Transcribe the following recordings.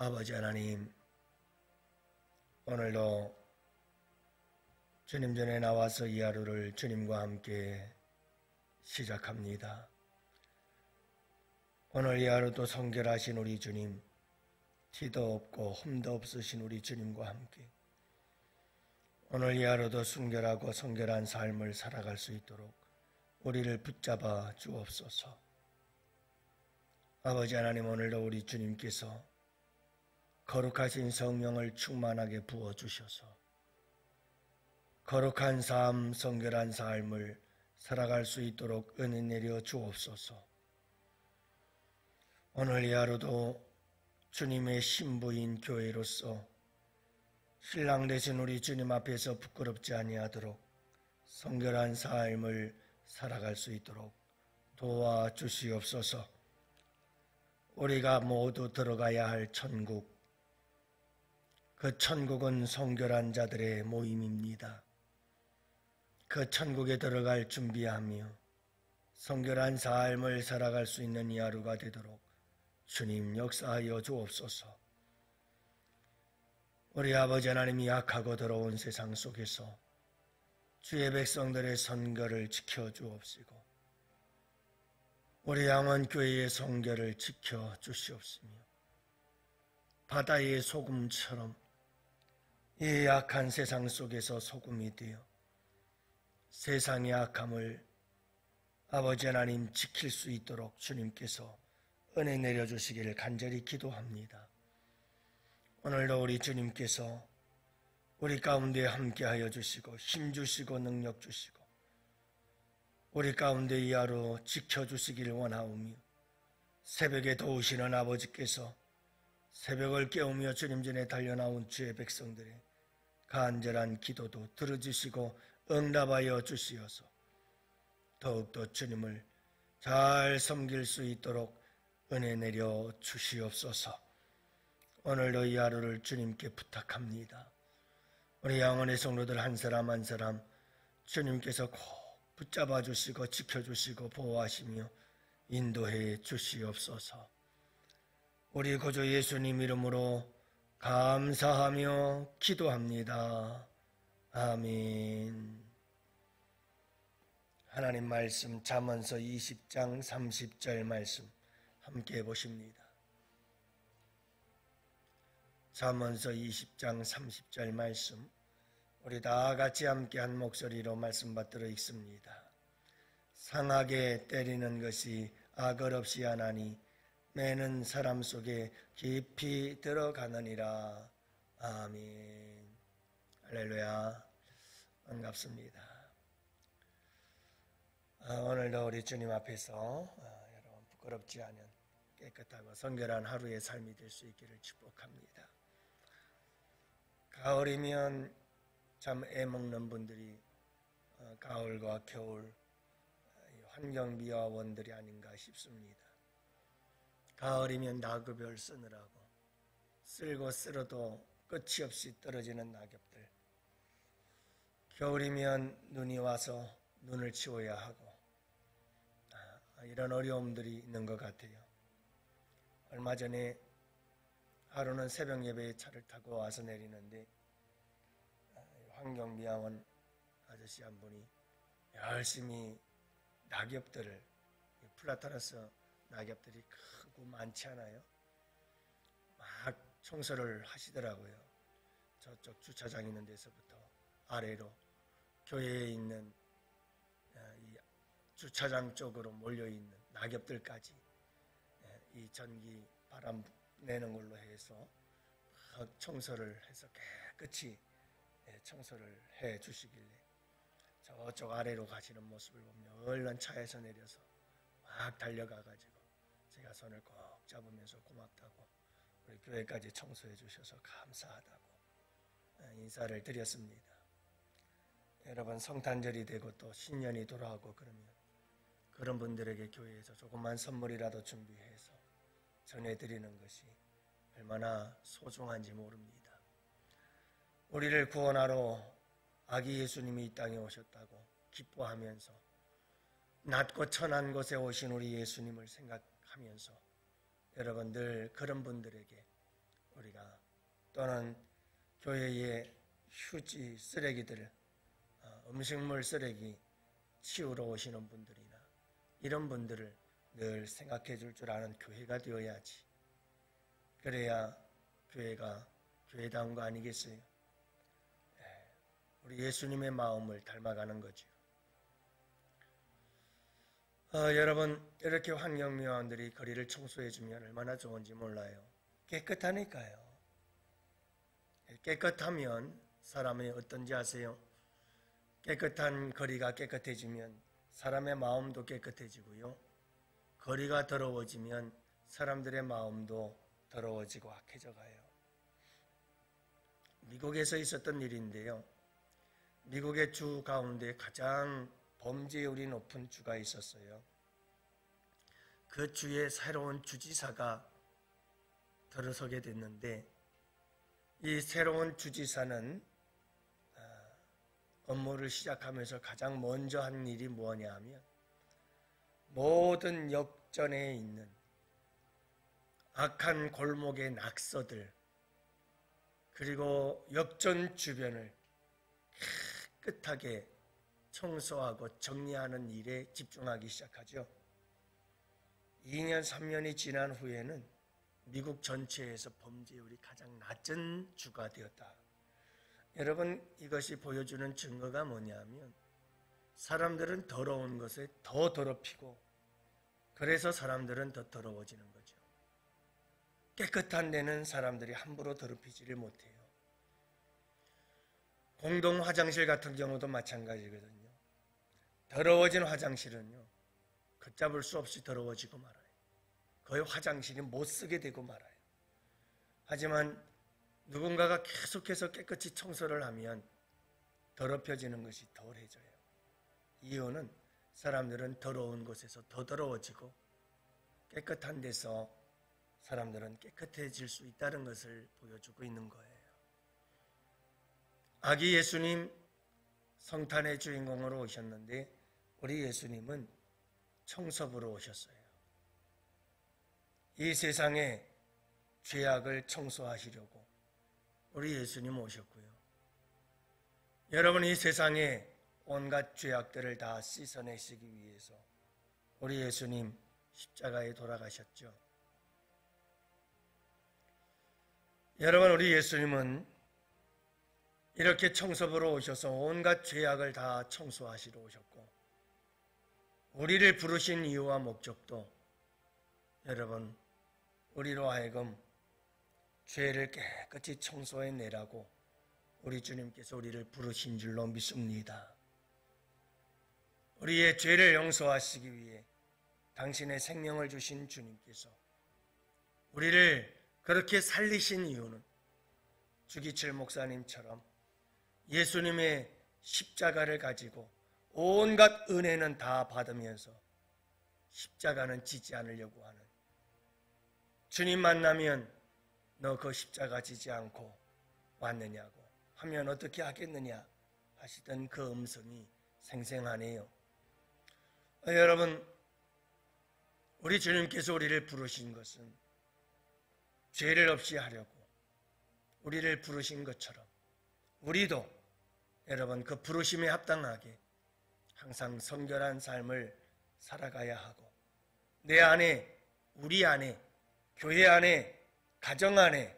아버지 하나님, 오늘도 주님 전에 나와서 이 하루를 주님과 함께 시작합니다. 오늘 이 하루도 성결하신 우리 주님, 티도 없고 흠도 없으신 우리 주님과 함께 오늘 이 하루도 순결하고 성결한 삶을 살아갈 수 있도록 우리를 붙잡아 주옵소서. 아버지 하나님, 오늘도 우리 주님께서 거룩하신 성령을 충만하게 부어주셔서 거룩한 삶, 성결한 삶을 살아갈 수 있도록 은혜 내려 주옵소서. 오늘 이 하루도 주님의 신부인 교회로서 신랑 되신 우리 주님 앞에서 부끄럽지 아니하도록 성결한 삶을 살아갈 수 있도록 도와주시옵소서. 우리가 모두 들어가야 할 천국, 그 천국은 성결한 자들의 모임입니다. 그 천국에 들어갈 준비하며 성결한 삶을 살아갈 수 있는 이 하루가 되도록 주님 역사하여 주옵소서. 우리 아버지 하나님이 약하고 더러운 세상 속에서 주의 백성들의 선결을 지켜주옵시고 우리 양원교회의 성결을 지켜주시옵시며 바다의 소금처럼 이 약한 세상 속에서 소금이 되어 세상의 악함을 아버지 하나님 지킬 수 있도록 주님께서 은혜 내려주시기를 간절히 기도합니다. 오늘도 우리 주님께서 우리 가운데 함께하여 주시고 힘주시고 능력 주시고 우리 가운데 이 하루 지켜주시기를 원하오며 새벽에 도우시는 아버지께서 새벽을 깨우며 주님 전에 달려나온 주의 백성들의 간절한 기도도 들어주시고 응답하여 주시어서 더욱더 주님을 잘 섬길 수 있도록 은혜 내려 주시옵소서. 오늘도 이 하루를 주님께 부탁합니다. 우리 양원의 성도들 한 사람 한 사람 주님께서 꼭 붙잡아 주시고 지켜주시고 보호하시며 인도해 주시옵소서. 우리 구주 예수님 이름으로 감사하며 기도합니다. 아멘. 하나님 말씀 잠언서 20장 30절 말씀 함께 해보십니다. 잠언서 20장 30절 말씀 우리 다 같이 함께 한 목소리로 말씀 받들어 읽습니다. 상하게 때리는 것이 악을 없이 하나니 매는 사람 속에 깊이 들어가느니라. 아멘. 할렐루야. 반갑습니다. 오늘도 우리 주님 앞에서 여러분 부끄럽지 않은 깨끗하고 성결한 하루의 삶이 될 수 있기를 축복합니다. 가을이면 참 애먹는 분들이 가을과 겨울 환경미화원들이 아닌가 싶습니다. 가을이면 낙엽을 쓰느라고 쓸고 쓸어도 끝이 없이 떨어지는 낙엽들, 겨울이면 눈이 와서 눈을 치워야 하고 이런 어려움들이 있는 것 같아요. 얼마 전에 하루는 새벽 예배에 차를 타고 와서 내리는데 환경미화원 아저씨 한 분이 열심히 낙엽들을, 플라타너스 낙엽들이 크고 많지 않아요? 막 청소를 하시더라고요. 저쪽 주차장 있는 데서부터 아래로 교회에 있는 이 주차장 쪽으로 몰려있는 낙엽들까지 이 전기 바람 내는 걸로 해서 청소를 해서 깨끗이 청소를 해 주시길래 저쪽 아래로 가시는 모습을 보며 얼른 차에서 내려서 막 달려가가지고 제가 손을 꼭 잡으면서 고맙다고 우리 교회까지 청소해 주셔서 감사하다고 인사를 드렸습니다. 여러분, 성탄절이 되고 또 신년이 돌아오고 그러면 그런 분들에게 교회에서 조그만 선물이라도 준비해서 전해드리는 것이 얼마나 소중한지 모릅니다. 우리를 구원하러 아기 예수님이 이 땅에 오셨다고 기뻐하면서 낮고 천한 곳에 오신 우리 예수님을 생각하면서 여러분 늘 그런 분들에게 우리가 또는 교회의 휴지 쓰레기들, 음식물 쓰레기 치우러 오시는 분들이나 이런 분들을 늘 생각해 줄 줄 아는 교회가 되어야지. 그래야 교회가 교회다운 거 아니겠어요? 우리 예수님의 마음을 닮아가는 거죠. 여러분, 이렇게 환경미화원들이 거리를 청소해주면 얼마나 좋은지 몰라요. 깨끗하니까요. 깨끗하면 사람이 어떤지 아세요? 깨끗한 거리가 깨끗해지면 사람의 마음도 깨끗해지고요. 거리가 더러워지면 사람들의 마음도 더러워지고 악해져 가요. 미국에서 있었던 일인데요. 미국의 주 가운데 가장 범죄율이 높은 주가 있었어요. 그 주에 새로운 주지사가 들어서게 됐는데 이 새로운 주지사는 업무를 시작하면서 가장 먼저 한 일이 뭐냐 하면 모든 역전에 있는 악한 골목의 낙서들 그리고 역전 주변을 깨끗하게 청소하고 정리하는 일에 집중하기 시작하죠. 2년, 3년이 지난 후에는 미국 전체에서 범죄율이 가장 낮은 주가 되었다. 여러분, 이것이 보여주는 증거가 뭐냐면 사람들은 더러운 것에 더 더럽히고 그래서 사람들은 더 더러워지는 거죠. 깨끗한 데는 사람들이 함부로 더럽히지를 못해요. 공동 화장실 같은 경우도 마찬가지거든요. 더러워진 화장실은요, 걷잡을 수 없이 더러워지고 말아요. 거의 화장실이 못 쓰게 되고 말아요. 하지만 누군가가 계속해서 깨끗이 청소를 하면 더럽혀지는 것이 덜해져요. 이유는 사람들은 더러운 곳에서 더 더러워지고 깨끗한 데서 사람들은 깨끗해질 수 있다는 것을 보여주고 있는 거예요. 아기 예수님 성탄의 주인공으로 오셨는데 우리 예수님은 청소부로 오셨어요. 이 세상에 죄악을 청소하시려고 우리 예수님 오셨고요. 여러분, 이 세상에 온갖 죄악들을 다 씻어내시기 위해서 우리 예수님 십자가에 돌아가셨죠. 여러분, 우리 예수님은 이렇게 청소부로 오셔서 온갖 죄악을 다 청소하시러 오셨고 우리를 부르신 이유와 목적도 여러분, 우리로 하여금 죄를 깨끗이 청소해내라고 우리 주님께서 우리를 부르신 줄로 믿습니다. 우리의 죄를 용서하시기 위해 당신의 생명을 주신 주님께서 우리를 그렇게 살리신 이유는 주기철 목사님처럼 예수님의 십자가를 가지고 온갖 은혜는 다 받으면서 십자가는 지지 않으려고 하는, 주님 만나면 너 그 십자가 지지 않고 왔느냐고 하면 어떻게 하겠느냐 하시던 그 음성이 생생하네요. 여러분, 우리 주님께서 우리를 부르신 것은 죄를 없이 하려고 우리를 부르신 것처럼 우리도 여러분 그 부르심에 합당하게 항상 성결한 삶을 살아가야 하고 내 안에, 우리 안에, 교회 안에, 가정 안에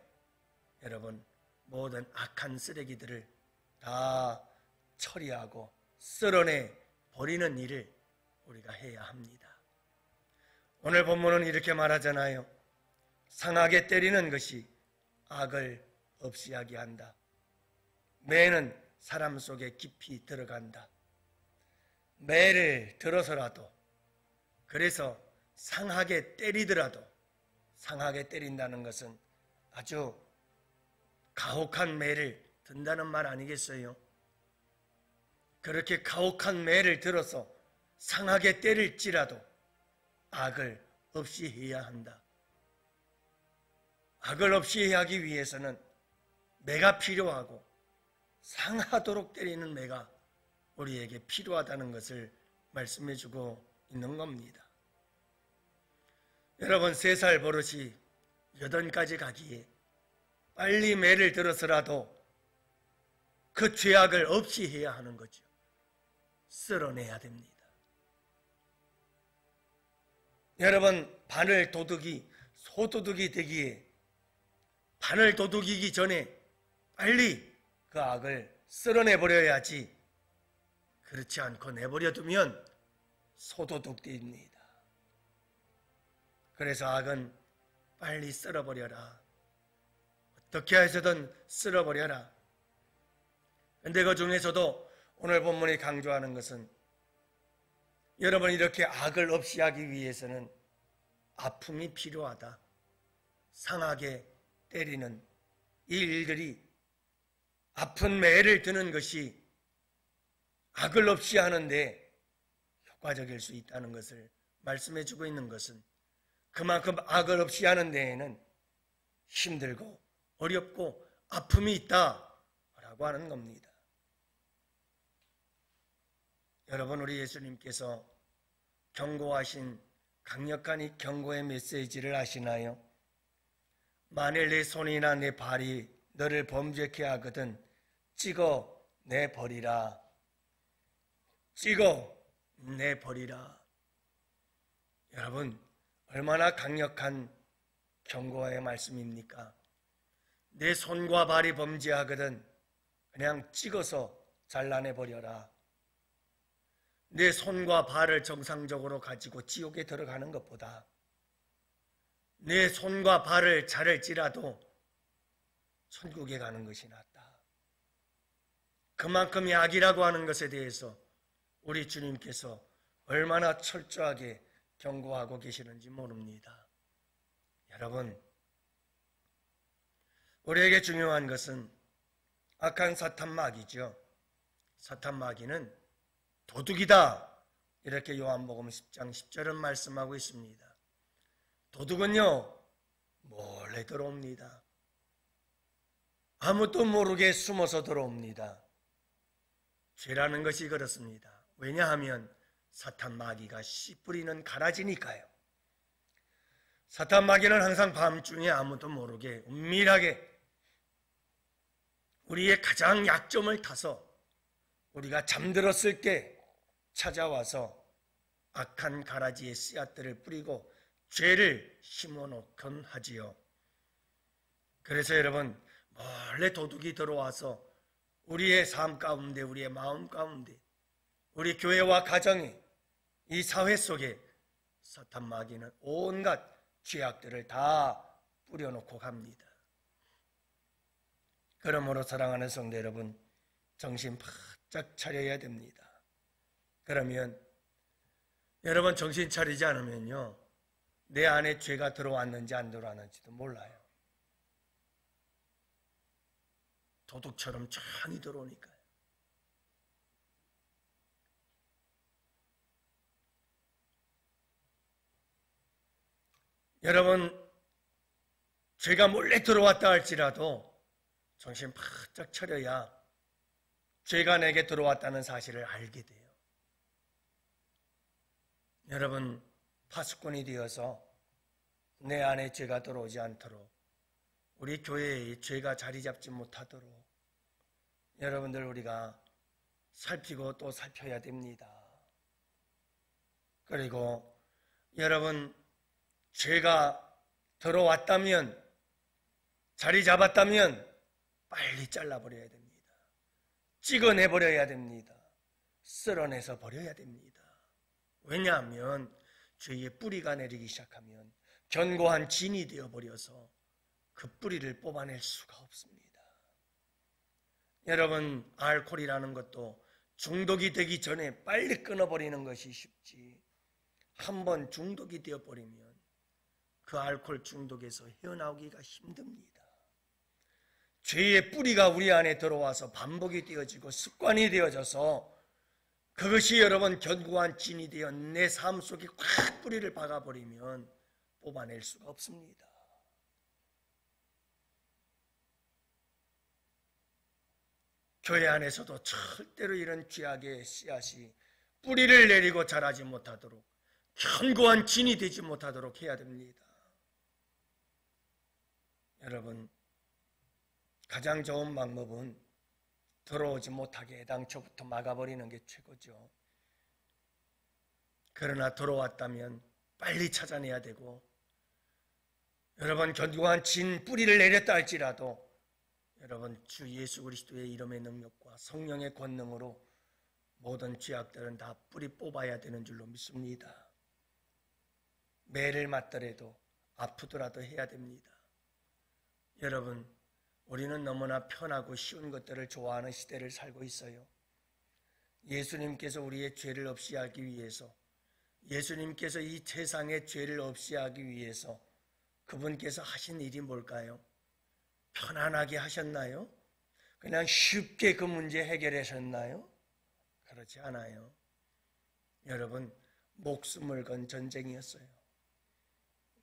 여러분 모든 악한 쓰레기들을 다 처리하고 쓸어내 버리는 일을 우리가 해야 합니다. 오늘 본문은 이렇게 말하잖아요. 상하게 때리는 것이 악을 없이 하게 한다. 매는 사람 속에 깊이 들어간다. 매를 들어서라도, 그래서 상하게 때리더라도, 상하게 때린다는 것은 아주 가혹한 매를 든다는 말 아니겠어요? 그렇게 가혹한 매를 들어서 상하게 때릴지라도 악을 없이 해야 한다. 악을 없이 하기 위해서는 매가 필요하고 상하도록 때리는 매가 우리에게 필요하다는 것을 말씀해 주고 있는 겁니다. 여러분, 3살 버릇이 8가지 가기에 빨리 매를 들어서라도 그 죄악을 없이 해야 하는 거죠. 쓸어내야 됩니다. 여러분, 바늘 도둑이 소도둑이 되기에 바늘 도둑이기 전에 빨리 그 악을 쓸어내버려야지, 그렇지 않고 내버려두면 소도둑입니다. 그래서 악은 빨리 쓸어버려라. 어떻게 해서든 쓸어버려라. 근데 그 중에서도 오늘 본문이 강조하는 것은 여러분, 이렇게 악을 없이 하기 위해서는 아픔이 필요하다. 상하게 때리는 이 일들이, 아픈 매를 드는 것이 악을 없이 하는데 효과적일 수 있다는 것을 말씀해 주고 있는 것은, 그만큼 악을 없이 하는 데에는 힘들고 어렵고 아픔이 있다라고 하는 겁니다. 여러분, 우리 예수님께서 경고하신 강력한 이 경고의 메시지를 아시나요? 만일 내 손이나 내 발이 너를 범죄케 하거든 찍어내버리라. 찍어내버리라. 여러분, 얼마나 강력한 경고의 말씀입니까? 내 손과 발이 범죄하거든 그냥 찍어서 잘라내버려라. 내 손과 발을 정상적으로 가지고 지옥에 들어가는 것보다 내 손과 발을 자를지라도 천국에 가는 것이 낫다. 그만큼 악이라고 하는 것에 대해서 우리 주님께서 얼마나 철저하게 경고하고 계시는지 모릅니다. 여러분, 우리에게 중요한 것은 악한 사탄 마귀죠. 사탄 마귀는 도둑이다, 이렇게 요한복음 10장 10절은 말씀하고 있습니다. 도둑은요, 몰래 들어옵니다. 아무도 모르게 숨어서 들어옵니다. 죄라는 것이 그렇습니다. 왜냐하면 사탄 마귀가 씨 뿌리는 가라지니까요. 사탄 마귀는 항상 밤중에 아무도 모르게 은밀하게 우리의 가장 약점을 타서 우리가 잠들었을 때 찾아와서 악한 가라지의 씨앗들을 뿌리고 죄를 심어놓곤 하지요. 그래서 여러분, 몰래 도둑이 들어와서 우리의 삶 가운데, 우리의 마음 가운데, 우리 교회와 가정에, 이 사회 속에 사탄 마귀는 온갖 죄악들을 다 뿌려놓고 갑니다. 그러므로 사랑하는 성도 여러분, 정신 바짝 차려야 됩니다. 그러면 여러분, 정신 차리지 않으면요, 내 안에 죄가 들어왔는지 안 들어왔는지도 몰라요. 도둑처럼 천히 들어오니까요. 여러분, 죄가 몰래 들어왔다 할지라도 정신 바짝 차려야 죄가 내게 들어왔다는 사실을 알게 돼요. 여러분, 파수꾼이 되어서 내 안에 죄가 들어오지 않도록, 우리 교회에 죄가 자리 잡지 못하도록 여러분들 우리가 살피고 또 살펴야 됩니다. 그리고 여러분, 죄가 들어왔다면, 자리 잡았다면 빨리 잘라버려야 됩니다. 찍어내버려야 됩니다. 쓸어내서 버려야 됩니다. 왜냐하면 죄의 뿌리가 내리기 시작하면 견고한 진이 되어버려서 그 뿌리를 뽑아낼 수가 없습니다. 여러분, 알코올이라는 것도 중독이 되기 전에 빨리 끊어버리는 것이 쉽지, 한번 중독이 되어버리면 그 알코올 중독에서 헤어나오기가 힘듭니다. 죄의 뿌리가 우리 안에 들어와서 반복이 되어지고 습관이 되어져서 그것이 여러분 견고한 진이 되어 내 삶 속에 꽉 뿌리를 박아버리면 뽑아낼 수가 없습니다. 교회 안에서도 절대로 이런 죄악의 씨앗이 뿌리를 내리고 자라지 못하도록, 견고한 진이 되지 못하도록 해야 됩니다. 여러분, 가장 좋은 방법은 들어오지 못하게 애당초부터 막아버리는 게 최고죠. 그러나 들어왔다면 빨리 찾아내야 되고, 여러분 견고한 진 뿌리를 내렸다 할지라도 여러분 주 예수 그리스도의 이름의 능력과 성령의 권능으로 모든 죄악들은 다 뿌리 뽑아야 되는 줄로 믿습니다. 매를 맞더라도 아프더라도 해야 됩니다. 여러분, 우리는 너무나 편하고 쉬운 것들을 좋아하는 시대를 살고 있어요. 예수님께서 우리의 죄를 없이 하기 위해서, 예수님께서 이 세상의 죄를 없이 하기 위해서 그분께서 하신 일이 뭘까요? 편안하게 하셨나요? 그냥 쉽게 그 문제 해결하셨나요? 그렇지 않아요. 여러분, 목숨을 건 전쟁이었어요.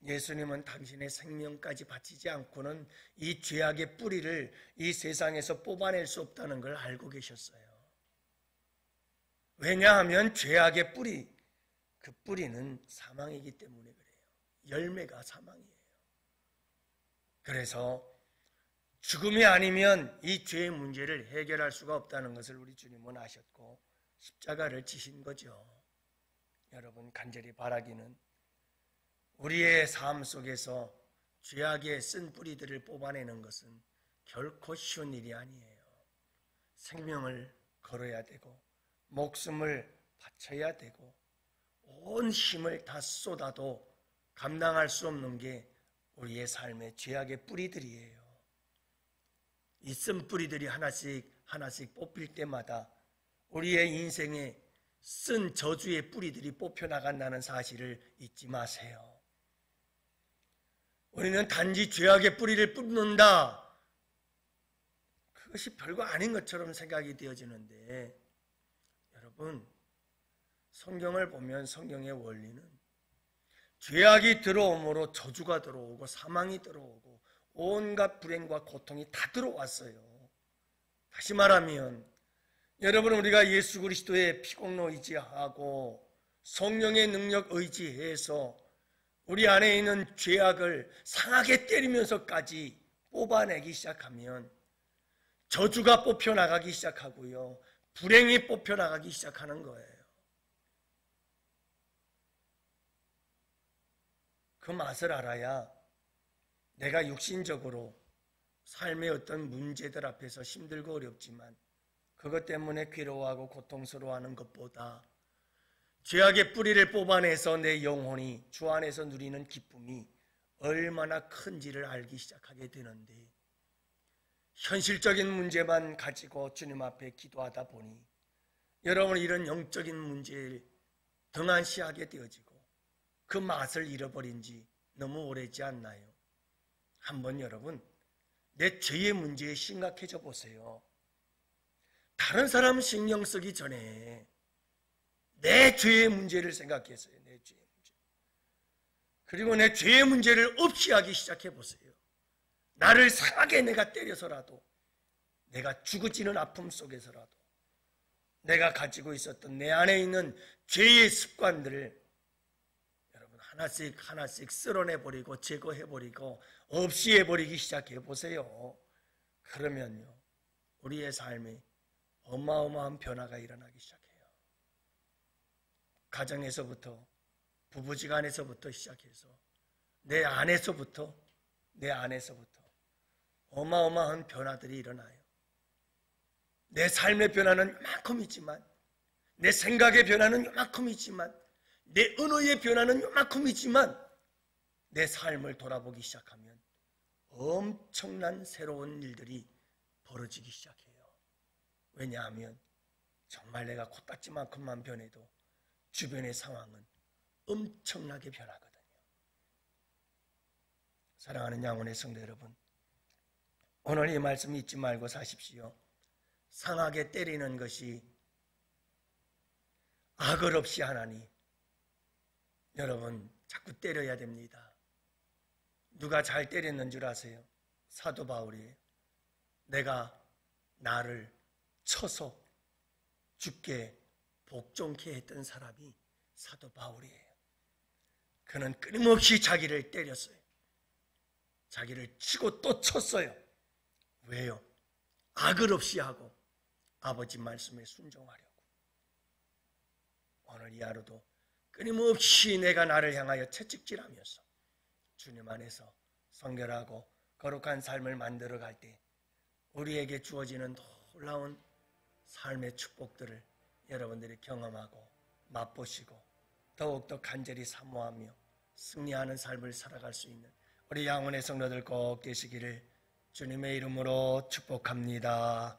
예수님은 당신의 생명까지 바치지 않고는 이 죄악의 뿌리를 이 세상에서 뽑아낼 수 없다는 걸 알고 계셨어요. 왜냐하면 죄악의 뿌리, 그 뿌리는 사망이기 때문에 그래요. 열매가 사망이에요. 그래서 죽음이 아니면 이 죄의 문제를 해결할 수가 없다는 것을 우리 주님은 아셨고 십자가를 지신 거죠. 여러분, 간절히 바라기는 우리의 삶 속에서 죄악의 쓴 뿌리들을 뽑아내는 것은 결코 쉬운 일이 아니에요. 생명을 걸어야 되고 목숨을 바쳐야 되고 온 힘을 다 쏟아도 감당할 수 없는 게 우리의 삶의 죄악의 뿌리들이에요. 이 쓴 뿌리들이 하나씩 뽑힐 때마다 우리의 인생에 쓴 저주의 뿌리들이 뽑혀나간다는 사실을 잊지 마세요. 우리는 단지 죄악의 뿌리를 뽑는다, 그것이 별거 아닌 것처럼 생각이 되어지는데, 여러분, 성경을 보면 성경의 원리는 죄악이 들어옴으로 저주가 들어오고 사망이 들어오고 온갖 불행과 고통이 다 들어왔어요. 다시 말하면 여러분, 우리가 예수 그리스도의 피공로 의지하고 성령의 능력 의지해서 우리 안에 있는 죄악을 상하게 때리면서까지 뽑아내기 시작하면 저주가 뽑혀나가기 시작하고요, 불행이 뽑혀나가기 시작하는 거예요. 그 맛을 알아야 내가 육신적으로 삶의 어떤 문제들 앞에서 힘들고 어렵지만 그것 때문에 괴로워하고 고통스러워하는 것보다 죄악의 뿌리를 뽑아내서 내 영혼이 주 안에서 누리는 기쁨이 얼마나 큰지를 알기 시작하게 되는데, 현실적인 문제만 가지고 주님 앞에 기도하다 보니 여러분 이런 영적인 문제를 등한시하게 되어지고 그 맛을 잃어버린 지 너무 오래지 않나요? 한번 여러분 내 죄의 문제에 심각해져 보세요. 다른 사람 신경 쓰기 전에 내 죄의 문제를 생각했어요. 내 죄의 문제. 그리고 내 죄의 문제를 없이 하기 시작해 보세요. 나를 상하게 내가 때려서라도, 내가 죽어지는 아픔 속에서라도 내가 가지고 있었던 내 안에 있는 죄의 습관들을 여러분 하나씩 쓸어내버리고 제거해버리고 없이 해버리기 시작해 보세요. 그러면요, 우리의 삶에 어마어마한 변화가 일어나기 시작해요. 가정에서부터, 부부지간에서부터 시작해서 내 안에서부터 어마어마한 변화들이 일어나요. 내 삶의 변화는 요만큼 있지만, 내 생각의 변화는 요만큼 있지만, 내 언어의 변화는 요만큼 있지만 내 삶을 돌아보기 시작하면 엄청난 새로운 일들이 벌어지기 시작해요. 왜냐하면 정말 내가 코딱지만큼만 변해도 주변의 상황은 엄청나게 변하거든요. 사랑하는 양원의 성도 여러분, 오늘 이 말씀 잊지 말고 사십시오. 상하게 때리는 것이 악을 없이 하나니 여러분 자꾸 때려야 됩니다. 누가 잘 때렸는 줄 아세요? 사도 바울이에요. 내가 나를 쳐서 죽게 복종케 했던 사람이 사도 바울이에요. 그는 끊임없이 자기를 때렸어요. 자기를 치고 또 쳤어요. 왜요? 악을 없이 하고 아버지 말씀에 순종하려고. 오늘 이 하루도 끊임없이 내가 나를 향하여 채찍질하면서 주님 안에서 성결하고 거룩한 삶을 만들어갈 때 우리에게 주어지는 놀라운 삶의 축복들을 여러분들이 경험하고 맛보시고 더욱더 간절히 사모하며 승리하는 삶을 살아갈 수 있는 우리 양원의 성도들 꼭 되시기를 주님의 이름으로 축복합니다.